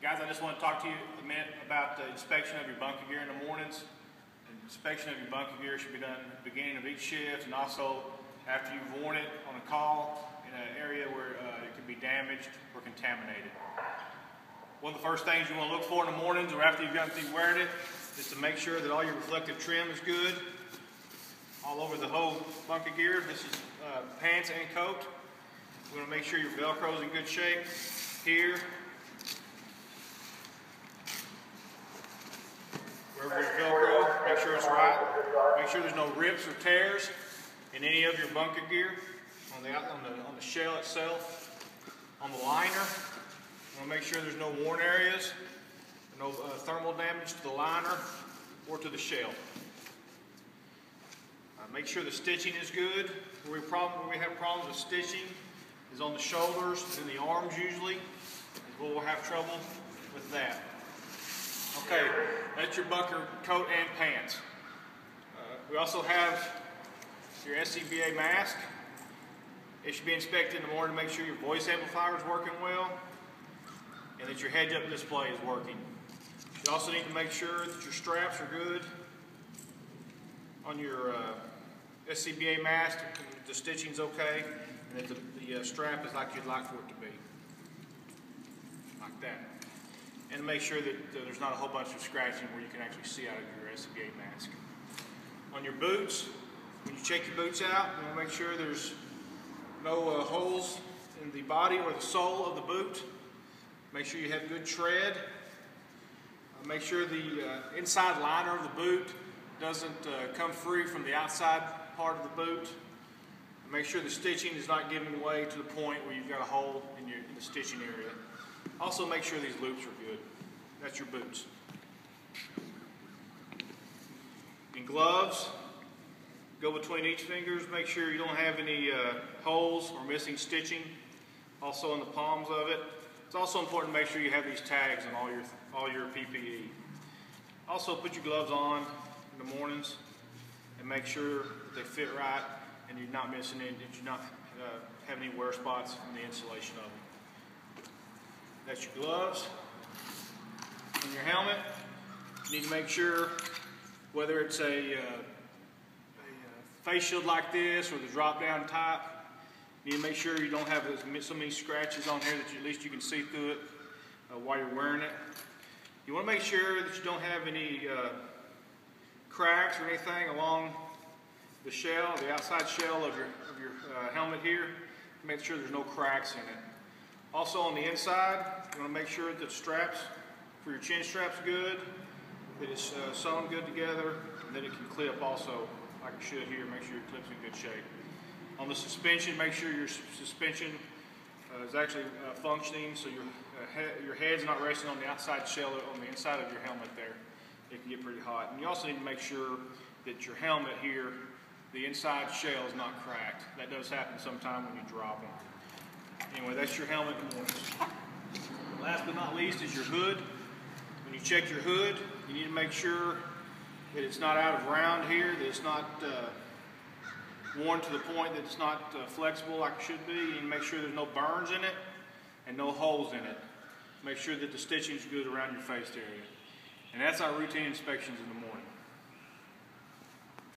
Guys, I just want to talk to you a minute about the inspection of your bunker gear in the mornings. The inspection of your bunker gear should be done at the beginning of each shift and also after you've worn it on a call in an area where it could be damaged or contaminated. One of the first things you want to look for in the mornings or after you've gotten through wearing it is to make sure that all your reflective trim is good all over the whole bunker gear. This is pants and coat. You want to make sure your Velcro is in good shape here. Wherever there's Velcro, make sure it's right. Make sure there's no rips or tears in any of your bunker gear on the shell itself, on the liner. You want to make sure there's no worn areas, no thermal damage to the liner or to the shell. Make sure the stitching is good. Where we have problems with stitching is on the shoulders and the arms usually. We'll have trouble with that. Okay, that's your bunker coat and pants. We also have your SCBA mask. It should be inspected in the morning to make sure your voice amplifier is working well and that your heads-up display is working. You also need to make sure that your straps are good on your SCBA mask, the stitching's okay, and that the strap is like you'd like for it to be. Like that. And make sure that there's not a whole bunch of scratching where you can actually see out of your SCBA mask. On your boots, when you check your boots out, you want to make sure there's no holes in the body or the sole of the boot. Make sure you have good tread. Make sure the inside liner of the boot doesn't come free from the outside part of the boot. Make sure the stitching is not giving way to the point where you've got a hole in the stitching area. Also make sure these loops are good. That's your boots. In gloves, go between each fingers. Make sure you don't have any holes or missing stitching. Also in the palms of it. It's also important to make sure you have these tags on all your PPE. Also put your gloves on in the mornings and make sure that they fit right and you're not missing any, that you're not have any wear spots in the insulation of them. That's your gloves. And your helmet, you need to make sure whether it's a face shield like this or the drop down type, you need to make sure you don't have so many scratches on here that at least you can see through it while you're wearing it. You want to make sure that you don't have any cracks or anything along the shell, the outside shell of your helmet here. Make sure there's no cracks in it. Also on the inside, you want to make sure that the straps for your chin strap's good, that it's sewn good together, and that it can clip also like it should here. Make sure your clip's in good shape. On the suspension, make sure your suspension is actually functioning, so your head's not resting on the outside shell on the inside of your helmet there. It can get pretty hot. And you also need to make sure that your helmet here, the inside shell is not cracked. That does happen sometime when you drop them. Anyway, that's your helmet in the mornings. Last but not least is your hood. When you check your hood, you need to make sure that it's not out of round here, that it's not worn to the point that it's not flexible like it should be. You need to make sure there's no burns in it and no holes in it. Make sure that the stitching is good around your face area. And that's our routine inspections in the morning.